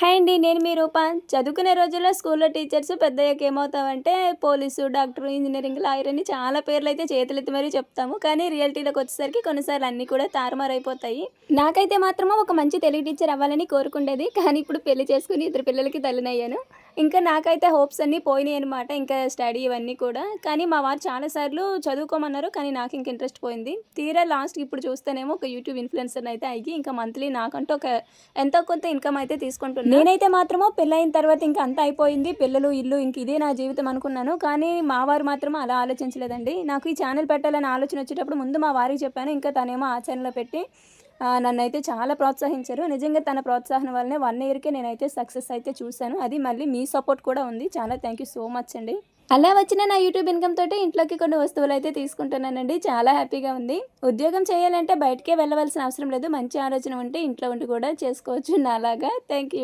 Hi అండి. నేను మీ రూప. చదువుకునే రోజుల్లో స్కూల్‌లో టీచర్స్ పెద్దయ్యాక ఏమవుతామంటే పోలీసు, డాక్టరు, ఇంజినీరింగ్, లాయర్ అని చాలా పేర్లయితే చేతులెత్తి మరీ చెప్తాము. కానీ రియాలిటీలోకొచ్చేసరికి కొన్నిసార్లు అన్నీ కూడా తారుమారైపోతాయి. నాకైతే మాత్రము ఒక మంచి తెలుగు టీచర్ అవ్వాలని కోరుకుండేది. కానీ ఇప్పుడు పెళ్లి చేసుకొని ఇద్దరు పిల్లలకి తల్లినయ్యాను. ఇంకా నాకైతే హోప్స్ అన్నీ పోయినాయనమాట. ఇంకా స్టడీ ఇవన్నీ కూడా. కానీ మా వారు చాలా సార్లు చదువుకోమన్నారు. కానీ నాకింక ఇంట్రెస్ట్ పోయింది. తీరా లాస్ట్‌కి ఇప్పుడు చూస్తేనేమో ఒక యూట్యూబ్ ఇన్‌ఫ్లుయెన్సర్‌నయితే అయ్యి ఇంకా మంత్లీ నాకంటూ ఒక ఎంతో కొంత ఇన్‌కమ్ అయితే తీసుకుంటున్నా. నేనైతే మాత్రము పెళ్లయిన తర్వాత ఇంక అంతా అయిపోయింది. పిల్లలు, ఇల్లు ఇంక ఇదే నా జీవితం అనుకున్నాను. కానీ మా వారు మాత్రం అలా ఆలోచించలేదండి. నాకు ఈ ఛానెల్ పెట్టాలని ఆలోచన వచ్చేటప్పుడు ముందు మా వారికి చెప్పాను. ఇంకా తనేమో ఆచరణలో పెట్టి నన్నైతే చాలా ప్రోత్సహించారు. నిజంగా తన ప్రోత్సాహం వల్లనే 1 ఇయర్‌కే నేనైతే సక్సెస్ అయితే చూసాను. అది మళ్ళీ మీ సపోర్ట్ కూడా ఉంది. చాలా థ్యాంక్ యూ సో మచ్ అండి. అలా వచ్చిన నా యూట్యూబ్ ఇన్‌కమ్ తోటి ఇంట్లోకి కొన్ని వస్తువులైతే తీసుకుంటున్నానండి. చాలా హ్యాపీగా ఉంది. ఉద్యోగం చేయాలంటే బయటికే వెళ్ళవలసిన అవసరం లేదు. మంచి ఆలోచన ఉంటే ఇంట్లో ఉండి కూడా చేసుకోవచ్చు నాలాగా. Thank you.